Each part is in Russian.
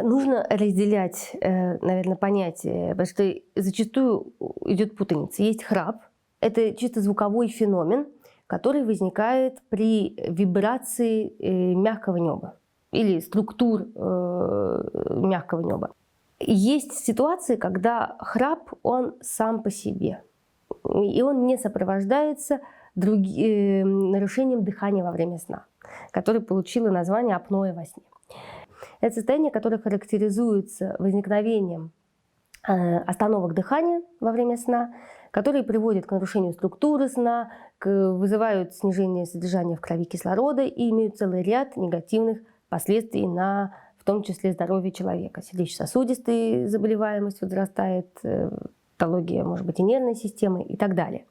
Нужно разделять, наверное, понятия, потому что зачастую идет путаница. Есть храп, это чисто звуковой феномен, который возникает при вибрации мягкого неба или структур мягкого неба. Есть ситуации, когда храп, он сам по себе, и он не сопровождается нарушением дыхания во время сна, которое получило название апноэ во сне. Это состояние, которое характеризуется возникновением остановок дыхания во время сна, которые приводят к нарушению структуры сна, вызывают снижение содержания в крови кислорода и имеют целый ряд негативных последствий на, в том числе, здоровье человека. Сердечно-сосудистая заболеваемость возрастает, патология, может быть, и нервной системы и так далее.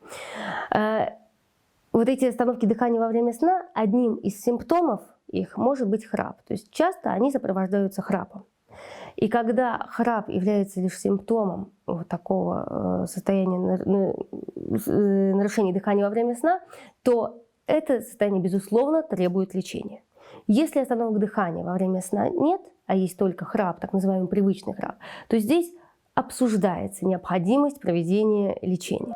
Вот эти остановки дыхания во время сна, одним из симптомов их может быть храп. То есть часто они сопровождаются храпом. И когда храп является лишь симптомом вот такого состояния нарушения дыхания во время сна, то это состояние, безусловно, требует лечения. Если остановок дыхания во время сна нет, а есть только храп, так называемый привычный храп, то здесь обсуждается необходимость проведения лечения.